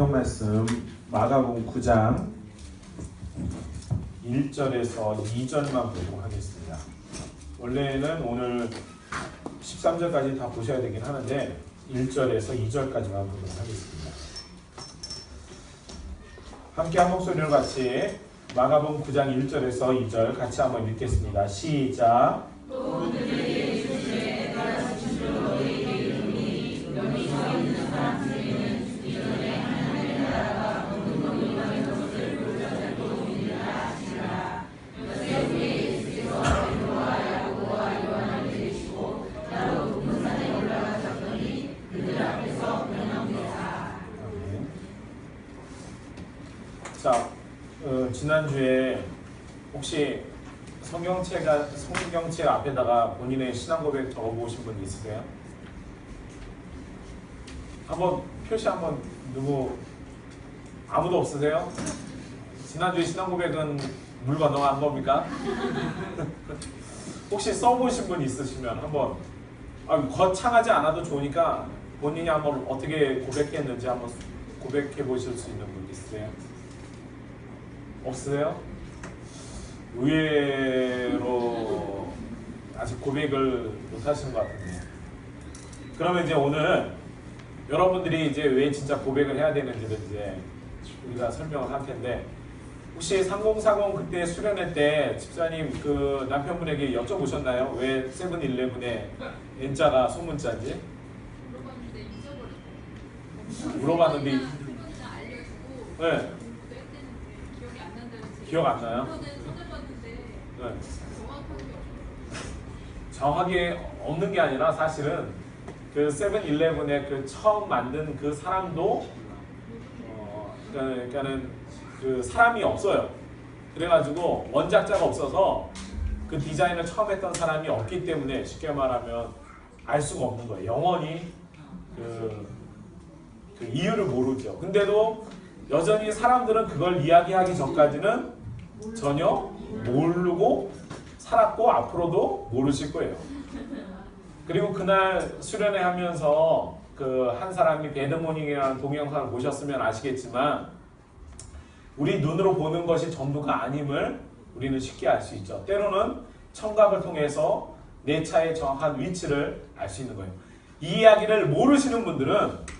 성경 말씀 마가복음 9장 1절에서 2절만 보도록 하겠습니다. 원래는 오늘 13절까지 다 보셔야 되긴 하는데 1절에서 2절까지만 보도록 하겠습니다. 함께 한 목소리로 같이 마가복음 9장 1절에서 2절 같이 한번 읽겠습니다. 시작. 자, 지난주에 혹시 성경책 앞에다가 본인의 신앙 고백 적어보신 분 있으세요? 한번 표시 한번 누구 아무도 없으세요? 지난주에 신앙 고백은 물 건너간 겁니까? 혹시 써보신 분 있으시면 한번 거창하지 않아도 좋으니까 본인이 한번 어떻게 고백했는지 한번 고백해 보실 수 있는 분 있으세요? 없으세요? 의외로 아직 고백을 못 하시는 것 같은데. 그러면 이제 오늘 여러분들이 이제 왜 진짜 고백을 해야 되는지를 이제 우리가 설명을 할 텐데, 혹시 3040 그때 수련회 때 집사님 그 남편분에게 여쭤보셨나요? 왜 세븐일레븐의 N자가 소문자인지? 물어봤는데 네. 기억 안 나요? 네. 정확하게 없는 게 아니라 사실은 그 세븐일레븐의 그 처음 만든 그 사람도 그러니까는 그 사람이 없어요. 그래가지고 원작자가 없어서 그 디자인을 처음 했던 사람이 없기 때문에 쉽게 말하면 알 수가 없는 거예요. 영원히 그 이유를 모르죠. 근데도 여전히 사람들은 그걸 이야기하기 전까지는 전혀 모르고 살았고 앞으로도 모르실 거예요. 그리고 그날 수련회 하면서 그 한 사람이 배드모닝이라는 동영상을 보셨으면 아시겠지만, 우리 눈으로 보는 것이 전부가 아님을 우리는 쉽게 알 수 있죠. 때로는 청각을 통해서 내 차의 정확한 위치를 알 수 있는 거예요. 이 이야기를 모르시는 분들은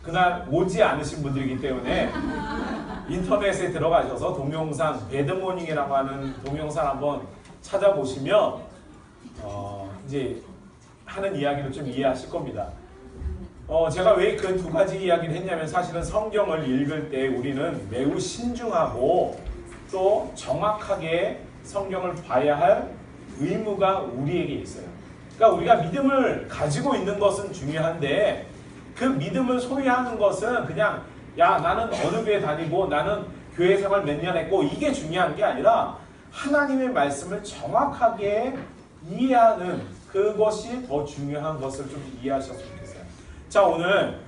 그날 오지 않으신 분들이기 때문에 인터넷에 들어가셔서 동영상, 배드모닝이라고 하는 동영상 한번 찾아보시면 이제 하는 이야기를 좀 이해하실 겁니다. 제가 왜 그 두 가지 이야기를 했냐면, 사실은 성경을 읽을 때 우리는 매우 신중하고 또 정확하게 성경을 봐야 할 의무가 우리에게 있어요. 그러니까 우리가 믿음을 가지고 있는 것은 중요한데, 그 믿음을 소유하는 것은 그냥 나는 어느 교회 다니고 나는 교회 생활 몇 년 했고 이게 중요한 게 아니라 하나님의 말씀을 정확하게 이해하는 그것이 더 중요한 것을 좀 이해하셨으면 좋겠어요. 자, 오늘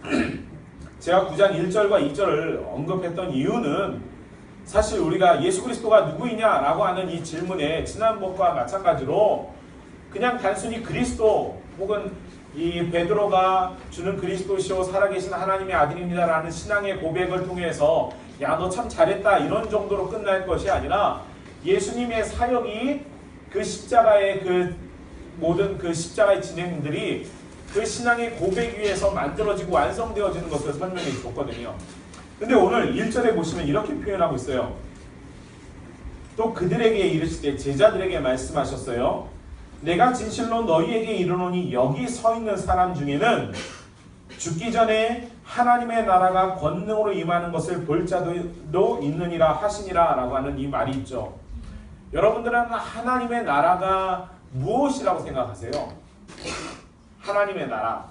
제가 9장 1절과 2절을 언급했던 이유는 사실 우리가 예수 그리스도가 누구이냐라고 하는 이 질문에 지난번과 마찬가지로 그냥 단순히 그리스도 혹은 이 베드로가 주는 그리스도시요 살아계신 하나님의 아들입니다라는 신앙의 고백을 통해서 너 참 잘했다 이런 정도로 끝날 것이 아니라, 예수님의 사역이 그 십자가의 그 모든 그 십자가의 진행들이 그 신앙의 고백 위에서 만들어지고 완성되어지는 것을 설명해 줬거든요. 근데 오늘 1절에 보시면 이렇게 표현하고 있어요. 또 그들에게 이르시되 제자들에게 말씀하셨어요. 내가 진실로 너희에게 이르노니 여기 서 있는 사람 중에는 죽기 전에 하나님의 나라가 권능으로 임하는 것을 볼 자도 있느니라 하시니라 라고 하는 이 말이 있죠. 여러분들은 하나님의 나라가 무엇이라고 생각하세요? 하나님의 나라.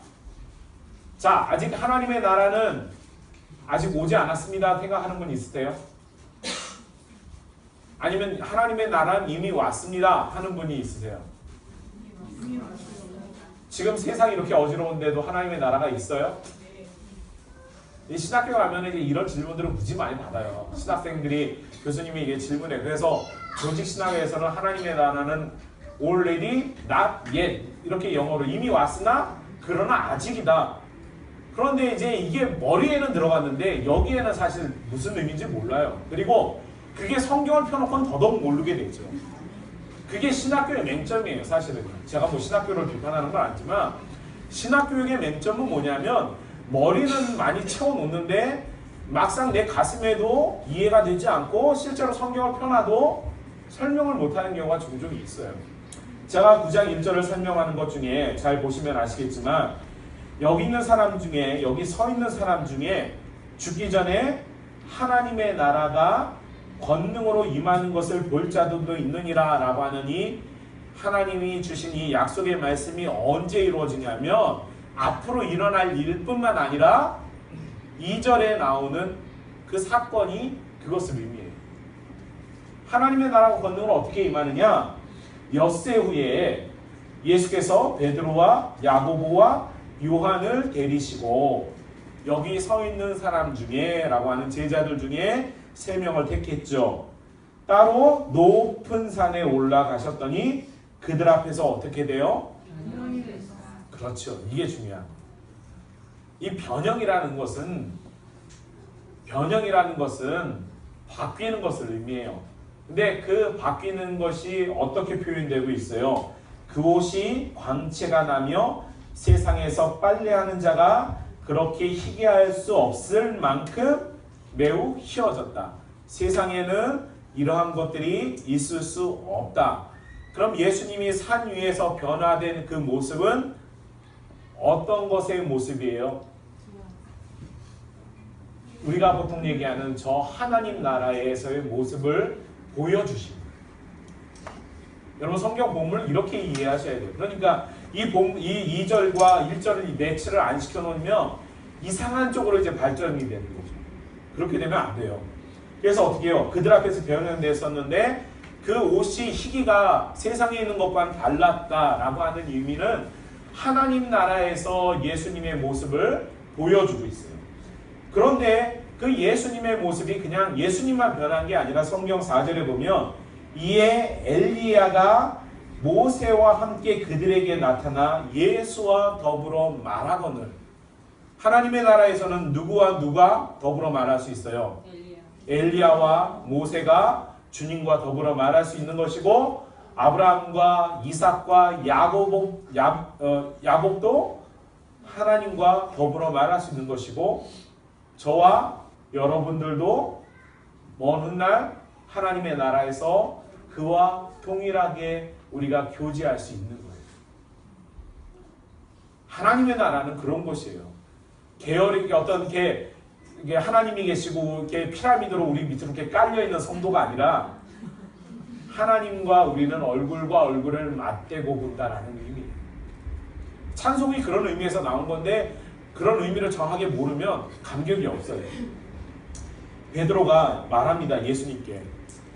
자, 아직 하나님의 나라는 아직 오지 않았습니다 생각하는 분 있으세요? 아니면 하나님의 나라는 이미 왔습니다 하는 분이 있으세요? 지금 세상이 이렇게 어지러운데도 하나님의 나라가 있어요? 이 신학교 가면 이제 이런 질문들을 무지 많이 받아요. 신학생들이 교수님이 이게 질문해. 그래서 조직 신학에서는 하나님의 나라는 already, not yet 이렇게 영어로 이미 왔으나 그러나 아직이다. 그런데 이제 이게 머리에는 들어갔는데 여기에는 사실 무슨 의미인지 몰라요. 그리고 그게 성경을 펴놓고는 더더욱 모르게 되죠. 그게 신학교의 맹점이에요. 사실은 제가 뭐 신학교를 비판하는 건 아니지만 신학교육의 맹점은 뭐냐면 머리는 많이 채워놓는데 막상 내 가슴에도 이해가 되지 않고 실제로 성경을 펴놔도 설명을 못하는 경우가 종종 있어요. 제가 9장 1절을 설명하는 것 중에 잘 보시면 아시겠지만 여기 있는 사람 중에 여기 서 있는 사람 중에 죽기 전에 하나님의 나라가 권능으로 임하는 것을 볼 자들도 있느니라 라고 하느니 하나님이 주신 이 약속의 말씀이 언제 이루어지냐면 앞으로 일어날 일뿐만 아니라 2절에 나오는 그 사건이 그것을 의미해요. 하나님의 나라가 권능으로 어떻게 임하느냐? 엿새 후에 예수께서 베드로와 야고보와 요한을 데리시고 여기 서 있는 사람 중에 라고 하는 제자들 중에 3명을 택했죠. 따로 높은 산에 올라가셨더니 그들 앞에서 어떻게 돼요? 그렇죠. 이게 중요한 거예요. 이 변형이라는 것은 바뀌는 것을 의미해요. 근데 그 바뀌는 것이 어떻게 표현되고 있어요? 그 옷이 광채가 나며 세상에서 빨래하는 자가 그렇게 희귀할 수 없을 만큼 매우 희어졌다. 세상에는 이러한 것들이 있을 수 없다. 그럼 예수님이 산 위에서 변화된 그 모습은 어떤 것의 모습이에요? 우리가 보통 얘기하는 저 하나님 나라에서의 모습을 보여주십니다. 여러분 성경 본문을 이렇게 이해하셔야 돼요. 그러니까 이 2절과 1절을 매치를 안 시켜놓으면 이상한 쪽으로 이제 발전이 되는 거죠. 그렇게 되면 안 돼요. 그래서 어떻게 해요? 그들 앞에서 변형됐었는데 그 옷이 희기가 세상에 있는 것과는 달랐다라고 하는 의미는 하나님 나라에서 예수님의 모습을 보여주고 있어요. 그런데 그 예수님의 모습이 그냥 예수님만 변한 게 아니라 성경 4절에 보면 이에 엘리야가 모세와 함께 그들에게 나타나 예수와 더불어 말하거늘. 하나님의 나라에서는 누구와 누가 더불어 말할 수 있어요? 엘리야와 모세가 주님과 더불어 말할 수 있는 것이고 아브라함과 이삭과 야곱도 하나님과 더불어 말할 수 있는 것이고 저와 여러분들도 먼 훗날 하나님의 나라에서 그와 동일하게 우리가 교제할 수 있는 거예요. 하나님의 나라는 그런 것이에요. 계열이 어떤 게 하나님이 계시고 이렇게 피라미드로 우리 밑으로 이렇게 깔려 있는 성도가 아니라 하나님과 우리는 얼굴과 얼굴을 맞대고 본다라는 의미예요. 찬송이 그런 의미에서 나온 건데 그런 의미를 정확하게 모르면 감격이 없어요. 베드로가 말합니다. 예수님께.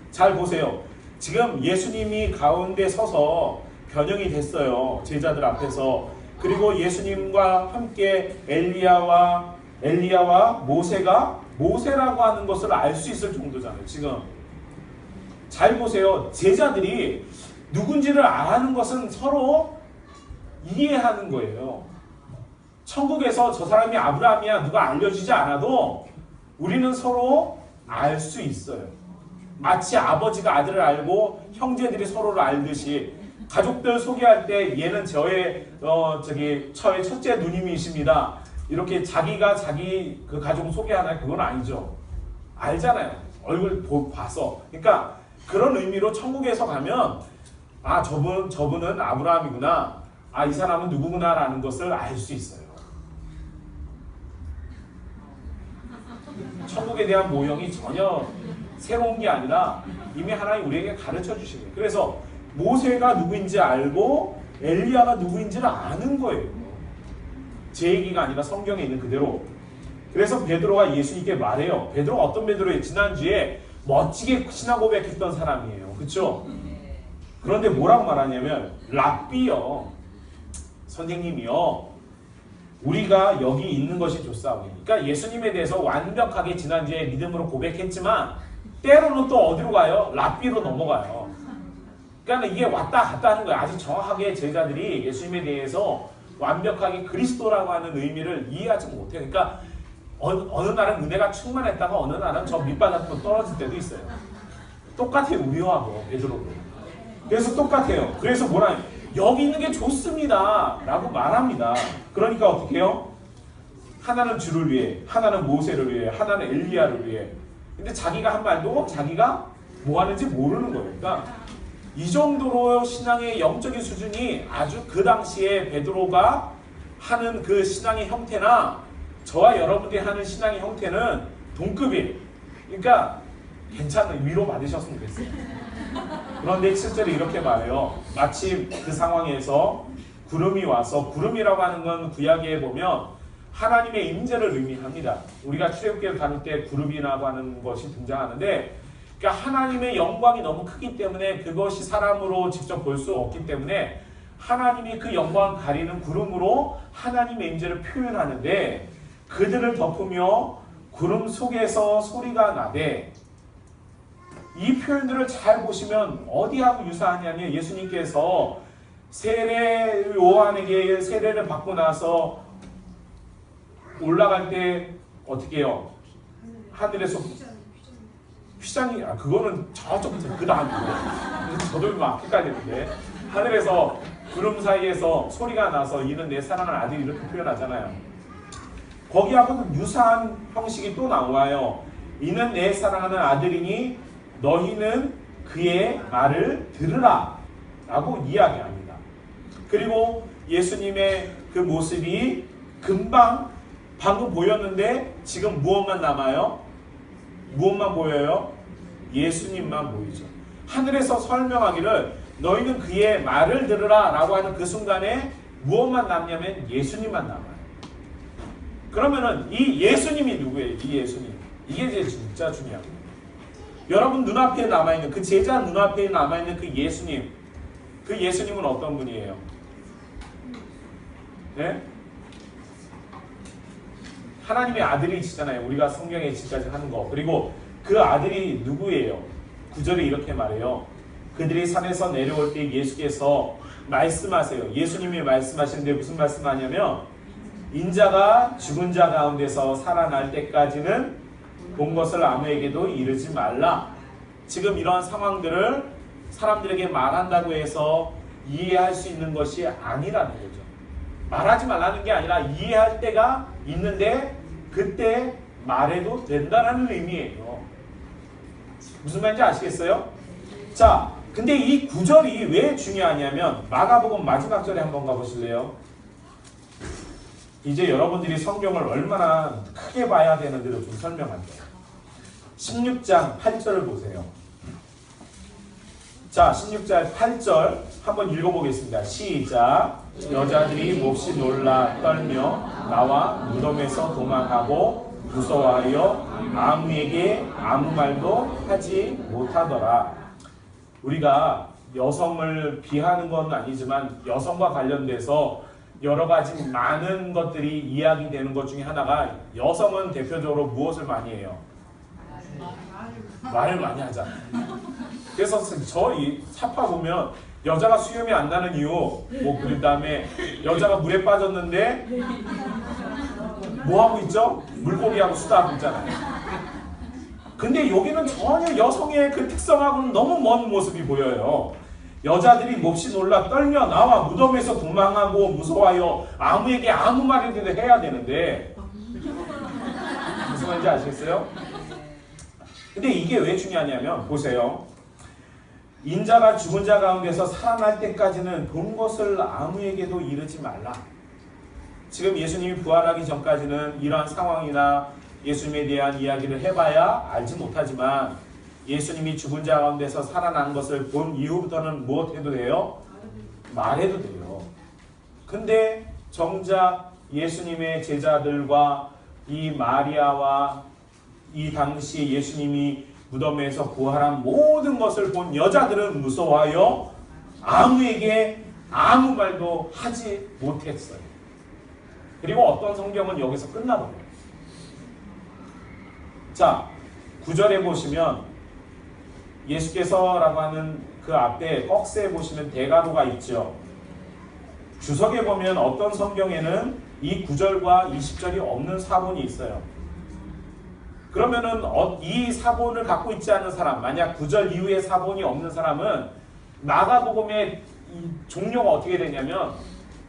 잘 보세요. 지금 예수님이 가운데 서서 변형이 됐어요. 제자들 앞에서. 그리고 예수님과 함께 엘리야와 모세라고 하는 것을 알 수 있을 정도잖아요. 지금. 잘 보세요. 제자들이 누군지를 아는 것은 서로 이해하는 거예요. 천국에서 저 사람이 아브라함이야 누가 알려주지 않아도 우리는 서로 알 수 있어요. 마치 아버지가 아들을 알고 형제들이 서로를 알듯이 가족들 소개할 때 얘는 저의 첫째 누님이십니다. 이렇게 자기가 자기 그 가족 소개하나요? 그건 아니죠. 알잖아요. 얼굴 봐서. 그러니까 그런 의미로 천국에서 가면 아 저분은 아브라함이구나. 아 이 사람은 누구구나라는 것을 알 수 있어요. 천국에 대한 모형이 전혀 새로운 게 아니라 이미 하나님 우리에게 가르쳐 주신 거예요. 그래서 모세가 누구인지 알고 엘리야가 누구인지를 아는 거예요. 제 얘기가 아니라 성경에 있는 그대로. 그래서 베드로가 예수님께 말해요. 베드로가 어떤 베드로예요? 지난주에 멋지게 신앙 고백했던 사람이에요. 그렇죠? 그런데 뭐라고 말하냐면 랍비요. 선생님이요. 우리가 여기 있는 것이 좋사오니. 그러니까 예수님에 대해서 완벽하게 지난주에 믿음으로 고백했지만 때로는 또 어디로 가요? 랍비로 넘어가요. 그러니까 이게 왔다 갔다 하는 거예요. 아직 정확하게 제자들이 예수님에 대해서 완벽하게 그리스도라고 하는 의미를 이해하지 못해요. 그러니까 어느 날은 은혜가 충만했다가 어느 날은 저 밑바닥으로 떨어질 때도 있어요. 똑같아요. 우리하고 베드로도. 그래서 똑같아요. 그래서 뭐라 여기 있는 게 좋습니다 라고 말합니다. 그러니까 어떻게 해요? 하나는 주를 위해, 하나는 모세를 위해, 하나는 엘리야를 위해. 근데 자기가 한 말도 자기가 뭐 하는지 모르는 거예요. 그러니까 이 정도로 신앙의 영적인 수준이 아주 그 당시에 베드로가 하는 그 신앙의 형태나 저와 여러분들이 하는 신앙의 형태는 동급이에요. 그러니까 괜찮아요. 위로 받으셨으면 좋겠어요. 그런데 실제로 이렇게 말해요. 마침 그 상황에서 구름이 와서, 구름이라고 하는 건 구약에 보면 하나님의 임재를 의미합니다. 우리가 출애굽기를 다룰 때 구름이라고 하는 것이 등장하는데, 그러니까 하나님의 영광이 너무 크기 때문에 그것이 사람으로 직접 볼 수 없기 때문에 하나님이 그 영광을 가리는 구름으로 하나님의 임재를 표현하는데, 그들을 덮으며 구름 속에서 소리가 나되, 이 표현들을 잘 보시면 어디하고 유사하냐면 예수님께서 세례 요한에게 세례를 받고 나서 올라갈 때 어떻게 해요? 하늘에서 휘장이, 그거는 저쪽 그 다음이에요. 저도 막 헷갈리는데, 하늘에서 구름 사이에서 소리가 나서 이는 내 사랑하는 아들이 이렇게 표현하잖아요. 거기하고도 유사한 형식이 또 나와요. 이는 내 사랑하는 아들이니 너희는 그의 말을 들으라 라고 이야기합니다. 그리고 예수님의 그 모습이 금방 방금 보였는데 지금 무엇만 남아요? 무엇만 보여요? 예수님만 보이죠. 하늘에서 설명하기를 너희는 그의 말을 들으라 라고 하는 그 순간에 무엇만 남냐면 예수님만 남아요. 그러면은 이 예수님이 누구예요? 이 예수님. 이게 제일 진짜 중요합니다. 여러분 눈앞에 남아있는, 그 제자 눈앞에 남아있는 그 예수님, 그 예수님은 어떤 분이에요? 네? 하나님의 아들이시잖아요. 우리가 성경에 지금까지 하는 거. 그리고 그 아들이 누구예요? 9절에 이렇게 말해요. 그들이 산에서 내려올 때 예수께서 말씀하세요. 예수님이 말씀하시는데 무슨 말씀하냐면, 인자가 죽은 자 가운데서 살아날 때까지는 본 것을 아무에게도 이르지 말라. 지금 이런 상황들을 사람들에게 말한다고 해서 이해할 수 있는 것이 아니라는 거죠. 말하지 말라는 게 아니라 이해할 때가 있는데 그때 말해도 된다는 의미예요. 무슨 말인지 아시겠어요? 자, 근데 이 구절이 왜 중요하냐면 마가복음 마지막 절에 한번 가보실래요? 이제 여러분들이 성경을 얼마나 크게 봐야 되는지를 좀 설명할게요. 16장 8절을 보세요. 자, 16장 8절 한번 읽어보겠습니다. 시작. 여자들이 몹시 놀라 떨며 나와 무덤에서 도망하고 무서워하여 아무에게 아무 말도 하지 못하더라. 우리가 여성을 비하는 건 아니지만 여성과 관련돼서 여러 가지 많은 것들이 이야기되는 것 중에 하나가, 여성은 대표적으로 무엇을 많이 해요? 말을 많이 하잖아요. 그래서 저희 사파 보면 여자가 수염이 안 나는 이유, 뭐 그 다음에 여자가 물에 빠졌는데 뭐 하고 있죠? 물고기하고 수다하고 있잖아요. 근데 여기는 전혀 여성의 그 특성하고는 너무 먼 모습이 보여요. 여자들이 몹시 놀라 떨며 나와 무덤에서 도망하고 무서워하여 아무에게 아무 말이라도 해야 되는데, 무슨 말인지 아시겠어요? 근데 이게 왜 중요하냐면 보세요. 인자가 죽은 자 가운데서 살아날 때까지는 본 것을 아무에게도 이르지 말라. 지금 예수님이 부활하기 전까지는 이러한 상황이나 예수님에 대한 이야기를 해봐야 알지 못하지만, 예수님이 죽은 자 가운데서 살아난 것을 본 이후부터는 무엇 해도 돼요? 말해도 돼요. 근데 정작 예수님의 제자들과 이 마리아와 이 당시 예수님이 무덤에서 부활한 모든 것을 본 여자들은 무서워하여 아무에게 아무 말도 하지 못했어요. 그리고 어떤 성경은 여기서 끝나버려요. 자, 9절에 보시면 예수께서라고 하는 그 앞에 꺽쇠에 보시면 대가로가 있죠. 주석에 보면 어떤 성경에는 이 9절과 20절이 없는 사본이 있어요. 그러면은 이 사본을 갖고 있지 않은 사람, 만약 9절 이후에 사본이 없는 사람은 마가복음의 종료가 어떻게 되냐면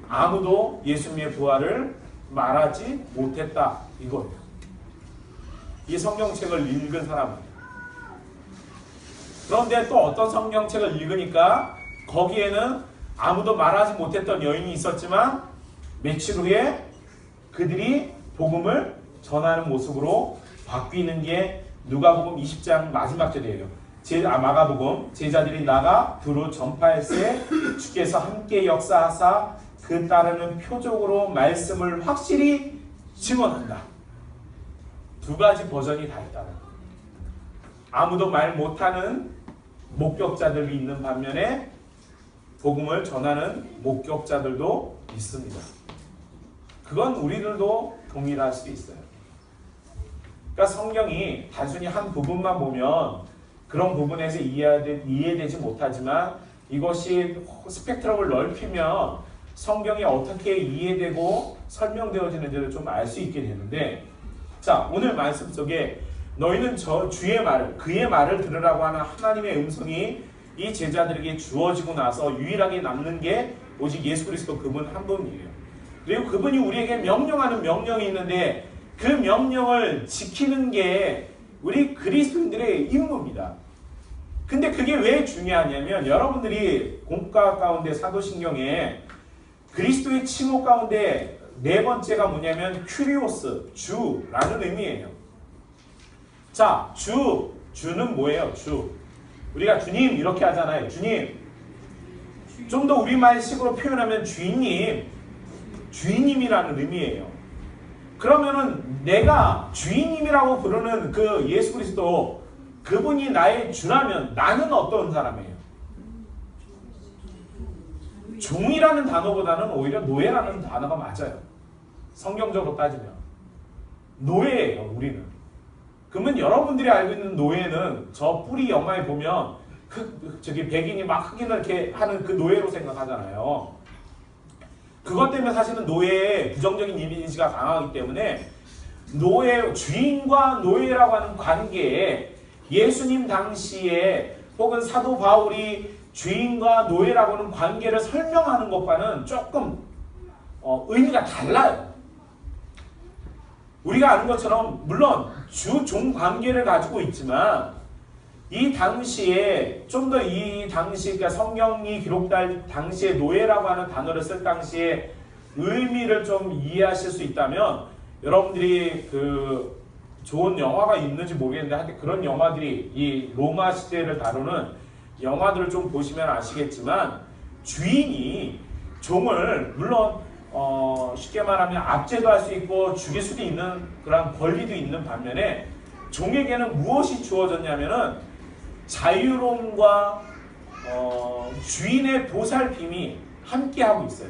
아무도 예수님의 부활을 말하지 못했다 이거예요. 이 성경책을 읽은 사람은. 그런데 또 어떤 성경책을 읽으니까 거기에는 아무도 말하지 못했던 여인이 있었지만 며칠 후에 그들이 복음을 전하는 모습으로 바뀌는 게 누가복음 20장 마지막 절이에요. 마가복음 제자들이 나가 두루 전파할세 주께서 함께 역사하사 그 따르는 표적으로 말씀을 확실히 증언한다. 두 가지 버전이 다 있다는 거예요. 아무도 말 못하는 목격자들이 있는 반면에 복음을 전하는 목격자들도 있습니다. 그건 우리들도 동일할 수 있어요. 그러니까 성경이 단순히 한 부분만 보면 그런 부분에서 이해되지 못하지만 이것이 스펙트럼을 넓히면 성경이 어떻게 이해되고 설명되어지는지를 좀 알 수 있게 되는데, 자, 오늘 말씀 속에 너희는 주의 말을, 그의 말을 들으라고 하는 하나님의 음성이 이 제자들에게 주어지고 나서 유일하게 남는 게 오직 예수 그리스도 그분 한 분이에요. 그리고 그분이 우리에게 명령하는 명령이 있는데 그 명령을 지키는 게 우리 그리스도인들의 임무입니다. 근데 그게 왜 중요하냐면 여러분들이 공과 가운데 사도신경에 그리스도의 칭호 가운데 네 번째가 뭐냐면 큐리오스, 주라는 의미예요. 자, 주는 뭐예요? 주. 우리가 주님 이렇게 하잖아요. 주님. 좀 더 우리말식으로 표현하면 주인님이라는 의미예요. 그러면은 내가 주인님이라고 부르는 그 예수 그리스도 그분이 나의 주라면 나는 어떤 사람이에요? 종이라는 단어보다는 오히려 노예라는 단어가 맞아요. 성경적으로 따지면 노예예요. 우리는. 그러면 여러분들이 알고 있는 노예는 저 뿌리 영화에 보면 저기 백인이 막 흑인을 이렇게 하는 그 노예로 생각하잖아요. 그것 때문에 사실은 노예의 부정적인 이미지가 강하기 때문에 주인과 노예라고 하는 관계에 예수님 당시에 혹은 사도 바울이 주인과 노예라고 하는 관계를 설명하는 것과는 조금 의미가 달라요. 우리가 아는 것처럼 물론 주-종 관계를 가지고 있지만 이 당시에 좀 더 이 당시 그러니까 성경이 기록될 당시에 노예라고 하는 단어를 쓸 당시에 의미를 좀 이해하실 수 있다면 여러분들이 그 좋은 영화가 있는지 모르겠는데 하여튼 그런 영화들이 이 로마 시대를 다루는 영화들을 좀 보시면 아시겠지만 주인이 종을 물론 쉽게 말하면 압제도 할 수 있고 죽일 수도 있는 그런 권리도 있는 반면에 종에게는 무엇이 주어졌냐면은 자유로움과 주인의 보살핌이 함께하고 있어요.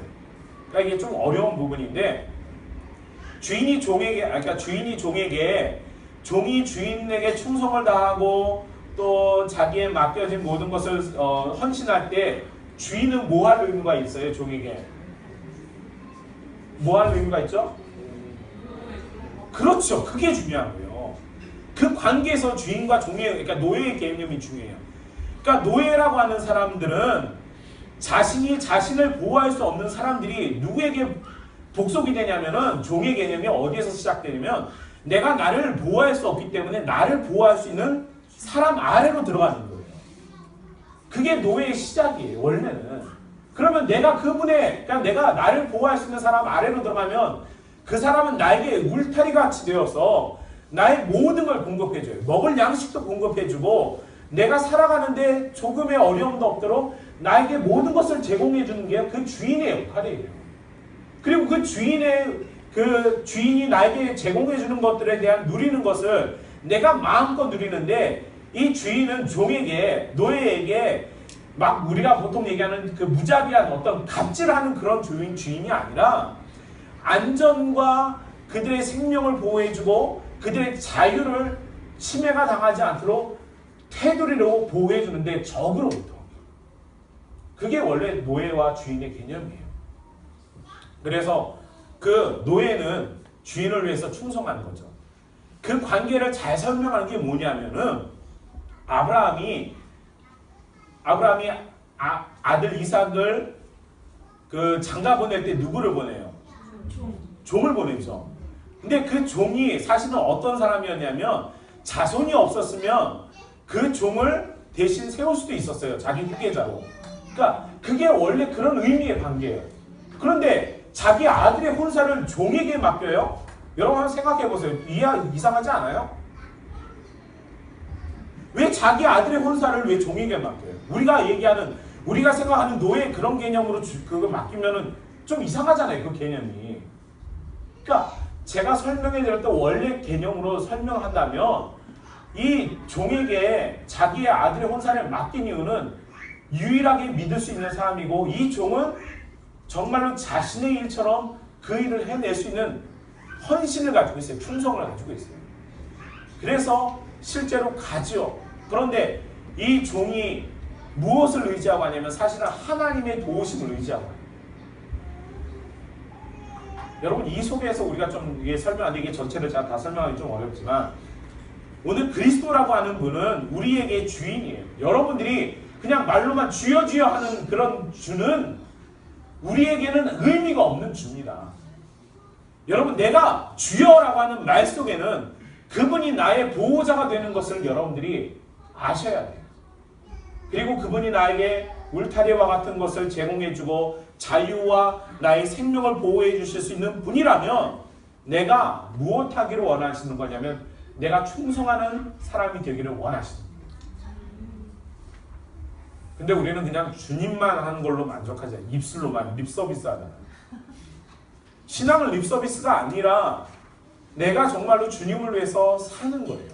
그러니까 이게 좀 어려운 부분인데 주인이 종에게 종이 주인에게 충성을 다하고 또 자기의 맡겨진 모든 것을 헌신할 때 주인은 뭐 할 의무가 있어요? 종에게 뭐 할 의무가 있죠? 그렇죠. 그게 중요한 거예요. 그 관계에서 주인과 종의 그러니까 노예의 개념이 중요해요. 그러니까 노예라고 하는 사람들은 자신이 자신을 보호할 수 없는 사람들이 누구에게 복속이 되냐면은 종의 개념이 어디에서 시작되냐면 내가 나를 보호할 수 없기 때문에 나를 보호할 수 있는 사람 아래로 들어가는 거예요. 그게 노예의 시작이에요. 원래는. 그러면 내가 그러니까 내가 나를 보호할 수 있는 사람 아래로 들어가면 그 사람은 나에게 울타리 같이 되어서 나의 모든 걸 공급해줘요. 먹을 양식도 공급해주고 내가 살아가는데 조금의 어려움도 없도록 나에게 모든 것을 제공해주는 게 그 주인의 역할이에요. 그리고 그 주인이 나에게 제공해주는 것들에 대한 누리는 것을 내가 마음껏 누리는데 이 주인은 종에게 노예에게 막 우리가 보통 얘기하는 그 무자비한 어떤 갑질하는 그런 주인이 아니라 안전과 그들의 생명을 보호해주고 그들의 자유를 침해가 당하지 않도록 테두리로 보호해주는데 적으로부터. 그게 원래 노예와 주인의 개념이에요. 그래서 그 노예는 주인을 위해서 충성하는 거죠. 그 관계를 잘 설명하는 게 뭐냐면은 아브라함이 아들 이삭을 그 장가 보낼 때 누구를 보내요? 종을 보내죠. 근데 그 종이 사실은 어떤 사람이었냐면 자손이 없었으면 그 종을 대신 세울 수도 있었어요. 자기 후계자로. 그러니까 그게 원래 그런 의미의 관계예요. 그런데 자기 아들의 혼사를 종에게 맡겨요? 여러분 한번 생각해 보세요. 이상하지 않아요? 왜 자기 아들의 혼사를 왜 종에게 맡겨요? 우리가 생각하는 노예 그런 개념으로 그거 맡기면은 좀 이상하잖아요. 그 개념이. 그러니까 제가 설명해 드렸던 원래 개념으로 설명한다면 이 종에게 자기의 아들의 혼사를 맡긴 이유는 유일하게 믿을 수 있는 사람이고 이 종은 정말로 자신의 일처럼 그 일을 해낼 수 있는 헌신을 가지고 있어요. 충성을 가지고 있어요. 그래서 실제로 가죠. 그런데 이 종이 무엇을 의지하고 하냐면 사실은 하나님의 도우심을 의지하고 해요. 여러분 이 속에서 우리가 좀 이게 설명하는데 이게 전체를 제가 다 설명하기 좀 어렵지만 오늘 그리스도라고 하는 분은 우리에게 주인이에요. 여러분들이 그냥 말로만 주여 주여 하는 그런 주는 우리에게는 의미가 없는 주입니다. 여러분 내가 주여라고 하는 말 속에는 그분이 나의 보호자가 되는 것을 여러분들이 아셔야 돼요. 그리고 그분이 나에게 울타리와 같은 것을 제공해주고 자유와 나의 생명을 보호해 주실 수 있는 분이라면 내가 무엇하기를 원하시는 거냐면 내가 충성하는 사람이 되기를 원하시는 거예요. 근데 우리는 그냥 주님만 하는 걸로 만족하지 않아요. 입술로만 립서비스 하잖아요. 신앙은 립서비스가 아니라 내가 정말로 주님을 위해서 사는 거예요.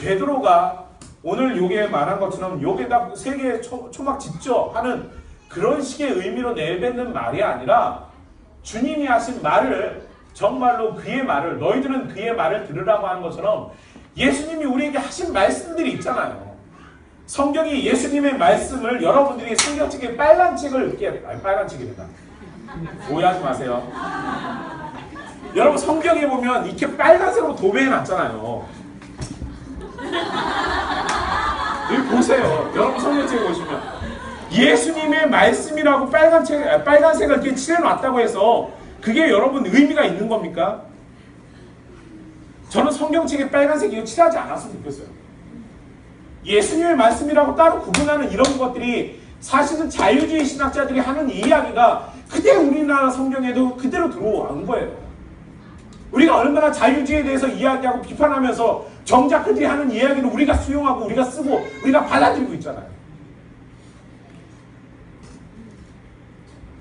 베드로가 오늘 요게 말한 것처럼 요게다 세 개의 초막 짓죠 하는 그런 식의 의미로 내뱉는 말이 아니라 주님이 하신 말을 정말로 그의 말을 너희들은 그의 말을 들으라고 하는 것처럼 예수님이 우리에게 하신 말씀들이 있잖아요. 성경이 예수님의 말씀을 여러분들이 성경책에 빨간 책을 빨간 책이래다. 오해하지 마세요. 여러분 성경에 보면 이렇게 빨간색으로 도배해 놨잖아요. 여기 보세요. 여러분 성경책에 보시면 예수님의 말씀이라고 빨간색을 이렇게 칠해놨다고 해서 그게 여러분 의미가 있는 겁니까? 저는 성경책에 빨간색 이거 칠하지 않았으면 좋겠어요. 예수님의 말씀이라고 따로 구분하는 이런 것들이 사실은 자유주의 신학자들이 하는 이야기가 그대로 우리나라 성경에도 그대로 들어온 거예요. 우리가 얼마나 자유주의에 대해서 이야기하고 비판하면서 정작 그들이 하는 이야기를 우리가 수용하고 우리가 쓰고 우리가 받아들이고 있잖아요.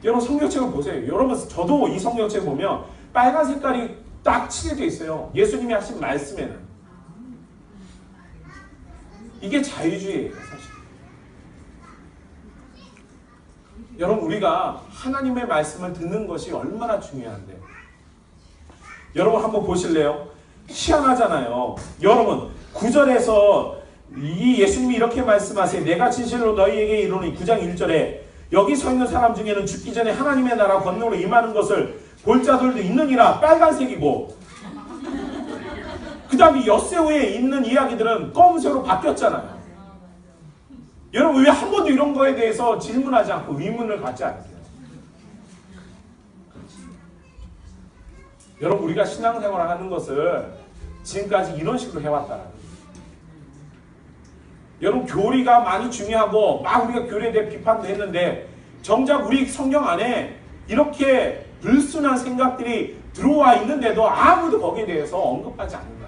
여러분 성경책을 보세요. 여러분 저도 이 성경책 보면 빨간 색깔이 딱 칠해져 있어요. 예수님이 하신 말씀에는. 이게 자유주의예요. 사실. 여러분 우리가 하나님의 말씀을 듣는 것이 얼마나 중요한데 여러분 한번 보실래요? 희한하잖아요. 여러분 9절에서 이 예수님이 이렇게 말씀하세요. 내가 진실로 너희에게 이르노니 9장 1절에 여기 서 있는 사람 중에는 죽기 전에 하나님의 나라 권능으로 임하는 것을 볼 자들도 있느니라. 빨간색이고 그 다음에 엿새우에 있는 이야기들은 검은색으로 바뀌었잖아요. 여러분 왜 한 번도 이런 거에 대해서 질문하지 않고 의문을 갖지 않으세요? 여러분 우리가 신앙생활을 하는 것을 지금까지 이런 식으로 해왔다라는 거예요. 여러분 교리가 많이 중요하고 막 우리가 교리에 대해 비판도 했는데 정작 우리 성경 안에 이렇게 불순한 생각들이 들어와 있는데도 아무도 거기에 대해서 언급하지 않는다.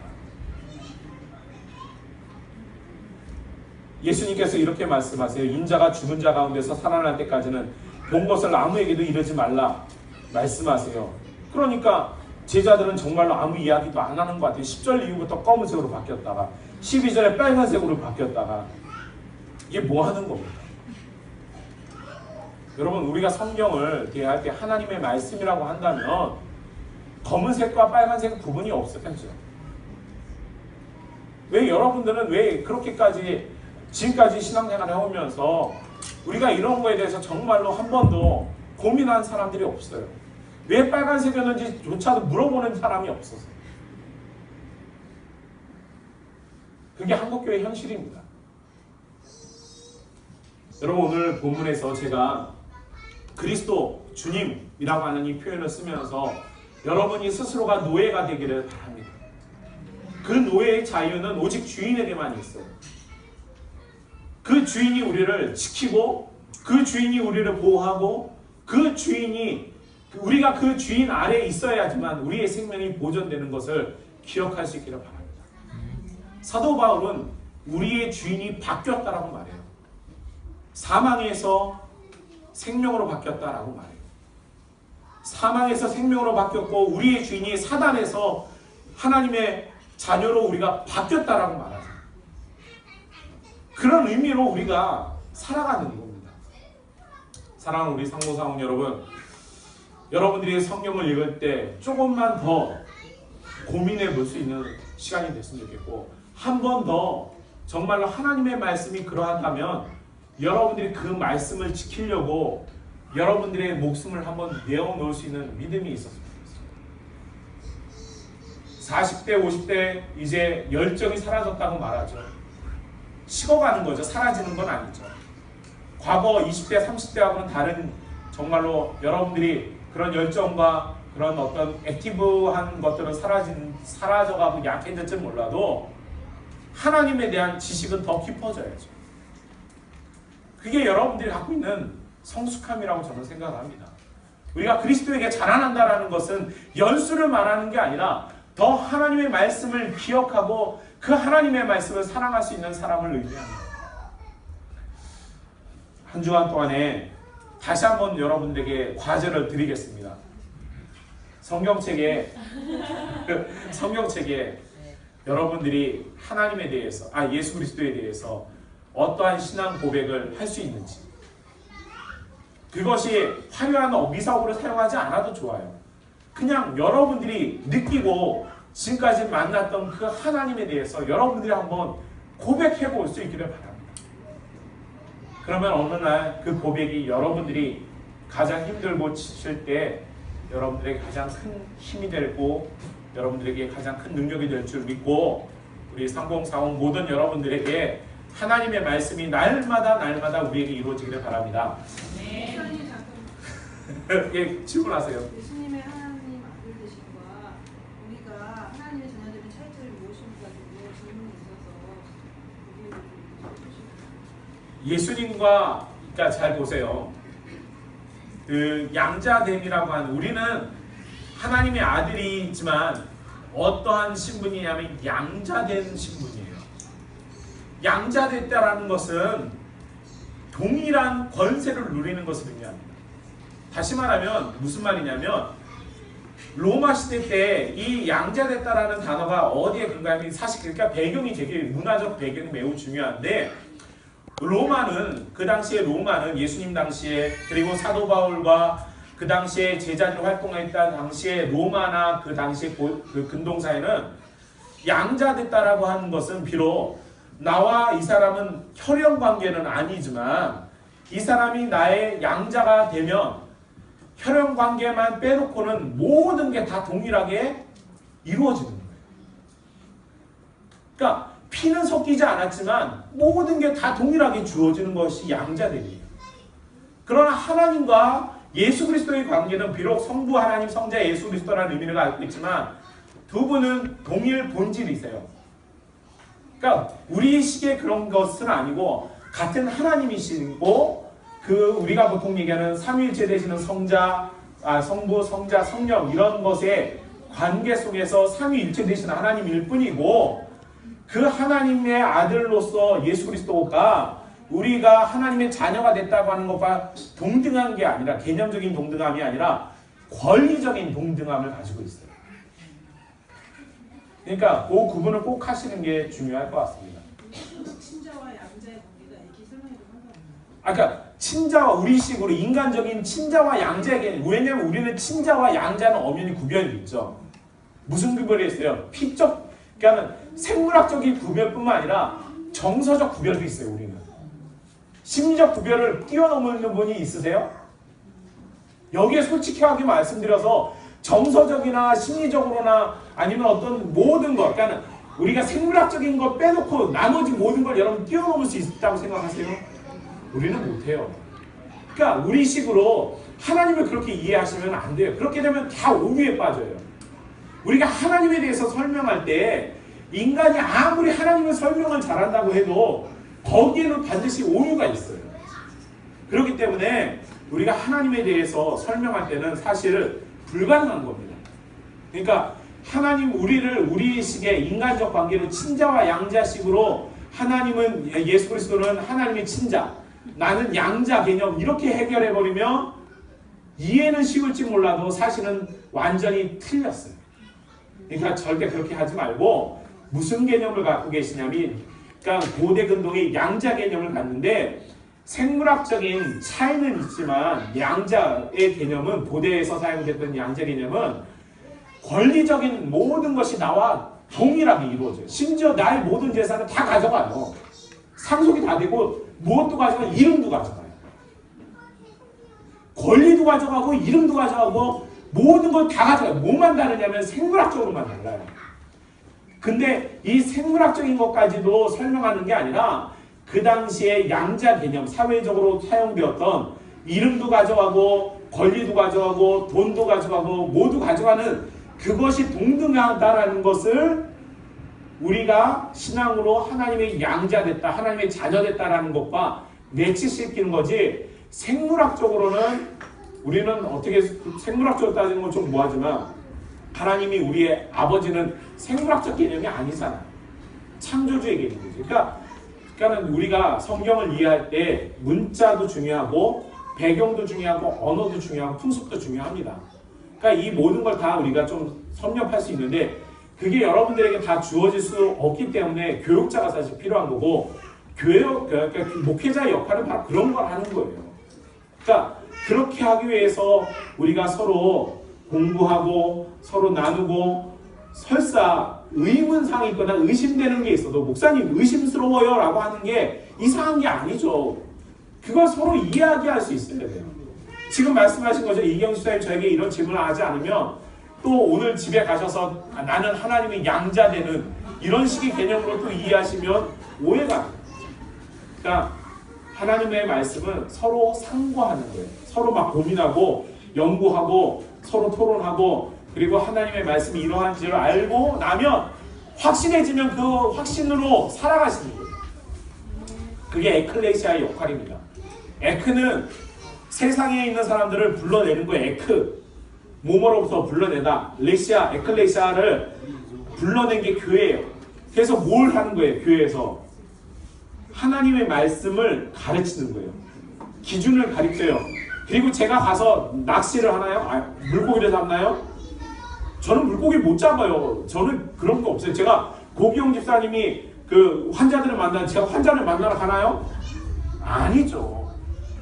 예수님께서 이렇게 말씀하세요. 인자가 죽은 자 가운데서 살아날 때까지는 본 것을 아무에게도 이르지 말라 말씀하세요. 그러니까 제자들은 정말로 아무 이야기도 안 하는 것 같아요. 10절 이후부터 검은색으로 바뀌었다가 12절에 빨간색으로 바뀌었다가 이게 뭐 하는 겁니까? 여러분 우리가 성경을 대할 때 하나님의 말씀이라고 한다면 검은색과 빨간색 구분이 없었겠죠. 왜 여러분들은 왜 그렇게까지 지금까지 신앙생활을 해오면서 우리가 이런 거에 대해서 정말로 한 번도 고민한 사람들이 없어요. 왜 빨간색이었는지조차도 물어보는 사람이 없었어요. 그게 한국교회 현실입니다. 여러분, 오늘 본문에서 제가 그리스도 주님이라고 하는 이 표현을 쓰면서 여러분이 스스로가 노예가 되기를 바랍니다. 그 노예의 자유는 오직 주인에게만 있어요. 그 주인이 우리를 지키고 그 주인이 우리를 보호하고 그 주인이 우리가 그 주인 아래에 있어야지만 우리의 생명이 보존되는 것을 기억할 수 있기를 바랍니다. 사도 바울은 우리의 주인이 바뀌었다라고 말해요. 사망에서 생명으로 바뀌었다라고 말해요. 사망에서 생명으로 바뀌었고 우리의 주인이 사단에서 하나님의 자녀로 우리가 바뀌었다라고 말하죠. 그런 의미로 우리가 살아가는 겁니다. 사랑하는 우리 상고사원 여러분, 여러분들이 성경을 읽을 때 조금만 더 고민해 볼 수 있는 시간이 됐으면 좋겠고, 한 번 더 정말로 하나님의 말씀이 그러하다면 여러분들이 그 말씀을 지키려고 여러분들의 목숨을 한번 내어놓을 수 있는 믿음이 있었으면 좋겠습니다. 40대, 50대 이제 열정이 사라졌다고 말하죠. 식어가는 거죠. 사라지는 건 아니죠. 과거 20대, 30대하고는 다른, 정말로 여러분들이 그런 열정과 그런 어떤 액티브한 것들은 사라져가고 약해졌지 몰라도 하나님에 대한 지식은 더 깊어져야죠. 그게 여러분들이 갖고 있는 성숙함이라고 저는 생각합니다. 우리가 그리스도에게 자라난다라는 것은 연수를 말하는 게 아니라 더 하나님의 말씀을 기억하고 그 하나님의 말씀을 사랑할 수 있는 사람을 의미합니다. 한 주간 동안에 다시 한번 여러분들에게 과제를 드리겠습니다. 성경책에 여러분들이 하나님에 대해서, 예수 그리스도에 대해서 어떠한 신앙 고백을 할 수 있는지, 그것이 화려한 어비사고를 사용하지 않아도 좋아요. 그냥 여러분들이 느끼고 지금까지 만났던 그 하나님에 대해서 여러분들이 한번 고백해 볼 수 있기를 바랍니다. 그러면 어느 날 그 고백이 여러분들이 가장 힘들고 지칠 때 여러분들에게 가장 큰 힘이 되고 여러분들에게 가장 큰 능력이 될 줄 믿고, 우리 3040 모든 여러분들에게 하나님의 말씀이 날마다 우리에게 이루어지기를 바랍니다. 네. 예, 질문하세요. 예수님의 하나님 아들 되심과 우리가 하나님의 자녀들의 차이점이 무엇인가 가지고 질문이 있어서 예수님과, 그러니까 잘 보세요. 그 양자됨이라고 하는, 우리는 하나님의 아들이지만 어떠한 신분이냐면 양자된 신분이에요. 양자됐다라는 것은 동일한 권세를 누리는 것을 의미합니다. 다시 말하면 무슨 말이냐면, 로마 시대 때 이 양자됐다라는 단어가 어디에 근거하면, 사실 그러니까 배경이 되게, 문화적 배경이 매우 중요한데, 로마는, 그 당시에 로마는 예수님 당시에, 그리고 사도 바울과 그 당시에 제자들 활동했던 당시에 로마나 그 당시에 그 근동사에는 양자됐다라고 하는 것은 비록 나와 이 사람은 혈연 관계는 아니지만 이 사람이 나의 양자가 되면 혈연 관계만 빼놓고는 모든 게 다 동일하게 이루어지는 거예요. 그러니까 피는 섞이지 않았지만 모든 게 다 동일하게 주어지는 것이 양자됨이에요. 그러나 하나님과 예수 그리스도의 관계는 비록 성부 하나님, 성자 예수 그리스도라는 의미를 갖고 있지만 두 분은 동일 본질이세요. 그러니까 우리 식의 그런 것은 아니고 같은 하나님이시고, 그 우리가 보통 얘기하는 삼위일체 되시는 성자, 성부, 성자, 성령, 이런 것의 관계 속에서 삼위일체 되시는 하나님일 뿐이고, 그 하나님의 아들로서 예수 그리스도가 우리가 하나님의 자녀가 됐다고 하는 것과 동등한 게 아니라, 개념적인 동등함이 아니라 권리적인 동등함을 가지고 있어요. 그러니까 그 구분을 꼭 하시는 게 중요할 것 같습니다. 친자와 양자의 관계가 이렇게 설명해도 상관없나요? 그러니까 친자와, 우리식으로 인간적인 친자와 양자의 개념, 왜냐하면 우리는 친자와 양자는 엄연히 구별이 있죠. 무슨 구별이 있어요? 피적, 그러니까 생물학적인 구별뿐만 아니라 정서적 구별도 있어요. 우리는 심리적 구별을 뛰어넘는 분이 있으세요? 여기에 솔직하게 말씀드려서 정서적이나 심리적으로나 아니면 어떤 모든 것, 그러니까 우리가 생물학적인 것 빼놓고 나머지 모든 걸 여러분 뛰어넘을 수 있다고 생각하세요? 우리는 못해요. 그러니까 우리식으로 하나님을 그렇게 이해하시면 안 돼요. 그렇게 되면 다 오류에 빠져요. 우리가 하나님에 대해서 설명할 때 인간이 아무리 하나님을 설명을 잘한다고 해도 거기에는 반드시 오류가 있어요. 그렇기 때문에 우리가 하나님에 대해서 설명할 때는 사실 불가능한 겁니다. 그러니까 하나님 우리를 우리식의 인간적 관계로 친자와 양자식으로 하나님은 예수 그리스도는 하나님의 친자, 나는 양자 개념 이렇게 해결해버리면 이해는 쉬울지 몰라도 사실은 완전히 틀렸어요. 그러니까 절대 그렇게 하지 말고 무슨 개념을 갖고 계시냐면 그러니까 고대 근동이 양자 개념을 갖는데 생물학적인 차이는 있지만 양자의 개념은 고대에서 사용됐던 양자 개념은 권리적인 모든 것이 나와 동일하게 이루어져요. 심지어 나의 모든 재산을 다 가져가요. 상속이 다 되고 무엇도 가져가고 이름도 가져가요. 권리도 가져가고 이름도 가져가고 모든 걸 다 가져가요. 뭐만 다르냐면 생물학적으로만 달라요. 근데 이 생물학적인 것까지도 설명하는 게 아니라 그 당시에 양자 개념, 사회적으로 사용되었던 이름도 가져가고 권리도 가져가고 돈도 가져가고 모두 가져가는 그것이 동등하다라는 것을 우리가 신앙으로 하나님의 양자됐다, 하나님의 자녀됐다라는 것과 매치시키는 거지. 생물학적으로는 우리는 어떻게 생물학적으로 따지는 건 좀 뭐하지만 하나님이 우리의 아버지는 생물학적 개념이 아니잖아. 창조주의 개념이지. 그러니까 우리가 성경을 이해할 때 문자도 중요하고 배경도 중요하고 언어도 중요하고 풍습도 중요합니다. 그러니까 이 모든 걸 다 우리가 좀 섭렵할 수 있는데 그게 여러분들에게 다 주어질 수 없기 때문에 교육자가 사실 필요한 거고 그러니까 목회자의 역할은 바로 그런 걸 하는 거예요. 그러니까 그렇게 하기 위해서 우리가 서로 공부하고 서로 나누고 설사 의문사항이 있거나 의심되는 게 있어도 목사님 의심스러워요 라고 하는 게 이상한 게 아니죠. 그걸 서로 이야기할 수 있어야 돼요. 지금 말씀하신 거죠. 이경수 사님 저에게 이런 질문을 하지 않으면 또 오늘 집에 가셔서 나는 하나님의 양자되는 이런 식의 개념으로 또 이해하시면 오해가 돼요. 그러니까 하나님의 말씀은 서로 상고하는 거예요. 서로 막 고민하고 연구하고 서로 토론하고 그리고 하나님의 말씀이 이러한지를 알고 나면 확신해지면 그 확신으로 살아가시는 거예요. 그게 에클레시아의 역할입니다. 에크는 세상에 있는 사람들을 불러내는 거예요. 에크. 모모로부터 불러내다. 레시아, 에클레시아를 불러낸 게 교회예요. 그래서 뭘 하는 거예요? 교회에서 하나님의 말씀을 가르치는 거예요. 기준을 가르쳐요. 그리고 제가 가서 낚시를 하나요? 물고기를 잡나요? 저는 물고기 못 잡아요. 저는 그런 거 없어요. 제가 고기영 집사님이 그 환자들을 만나 제가 환자를 만나러 가나요? 아니죠.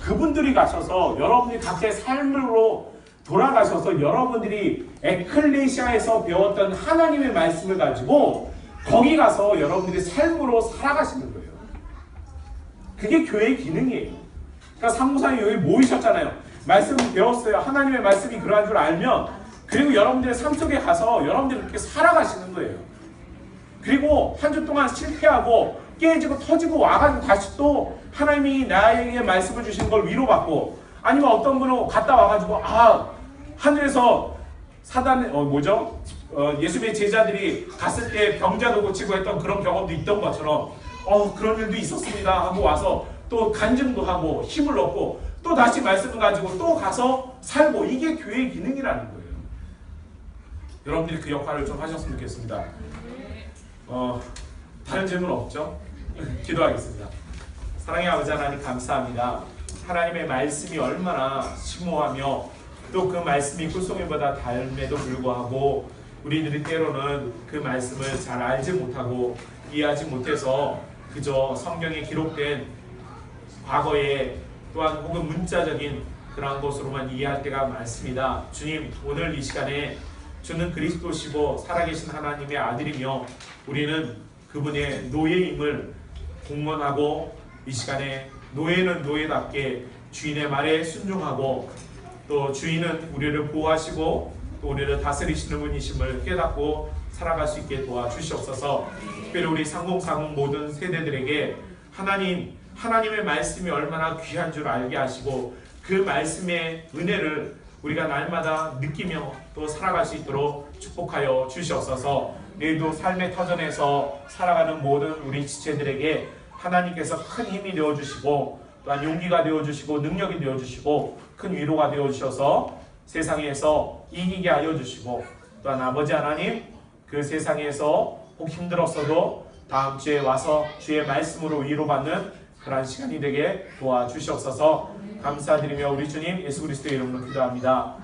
그분들이 가셔서 여러분들이 각자의 삶으로 돌아가셔서 여러분들이 에클레시아에서 배웠던 하나님의 말씀을 가지고 거기 가서 여러분들이 삶으로 살아가시는 거예요. 그게 교회의 기능이에요. 그러니까 사무사님 여기 모이셨잖아요. 말씀 배웠어요. 하나님의 말씀이 그러한 줄 알면 그리고 여러분들의 삶 속에 가서 여러분들이 그렇게 살아가시는 거예요. 그리고 한 주 동안 실패하고 깨지고 터지고 와가지고 다시 또 하나님이 나에게 말씀을 주신 걸 위로받고 아니면 어떤 분은 갔다 와가지고 하늘에서 사단 예수님의 제자들이 갔을 때 병자도 고치고 했던 그런 경험도 있던 것처럼 그런 일도 있었습니다 하고 와서 또 간증도 하고 힘을 얻고 또 다시 말씀을 가지고 또 가서 살고 이게 교회의 기능이라는 거예요. 여러분들이 그 역할을 좀 하셨으면 좋겠습니다. 다른 질문 없죠? 기도하겠습니다. 사랑의 아버지 하나님 감사합니다. 하나님의 말씀이 얼마나 심오하며 또 그 말씀이 꿀송이보다 닮에도 불구하고 우리들이 때로는 그 말씀을 잘 알지 못하고 이해하지 못해서 그저 성경에 기록된 과거에 또한 혹은 문자적인 그런 것으로만 이해할 때가 많습니다. 주님, 오늘 이 시간에 주는 그리스도시고 살아계신 하나님의 아들이며 우리는 그분의 노예임을 공언하고 이 시간에 노예는 노예답게 주인의 말에 순종하고 또 주인은 우리를 보호하시고 또 우리를 다스리시는 분이심을 깨닫고 살아갈 수 있게 도와주시옵소서. 특별히 우리 상공상공 모든 세대들에게 하나님의 말씀이 얼마나 귀한 줄 알게 하시고 그 말씀의 은혜를 우리가 날마다 느끼며 또 살아갈 수 있도록 축복하여 주시옵소서. 내일도 삶의 터전에서 살아가는 모든 우리 지체들에게 하나님께서 큰 힘이 되어주시고 또한 용기가 되어주시고 능력이 되어주시고 큰 위로가 되어주셔서 세상에서 이기게 하여 주시고 또한 아버지 하나님 그 세상에서 혹 힘들었어도 다음 주에 와서 주의 말씀으로 위로받는 그러한 시간이 되게 도와주시옵소서. 감사드리며 우리 주님 예수 그리스도의 이름으로 기도합니다.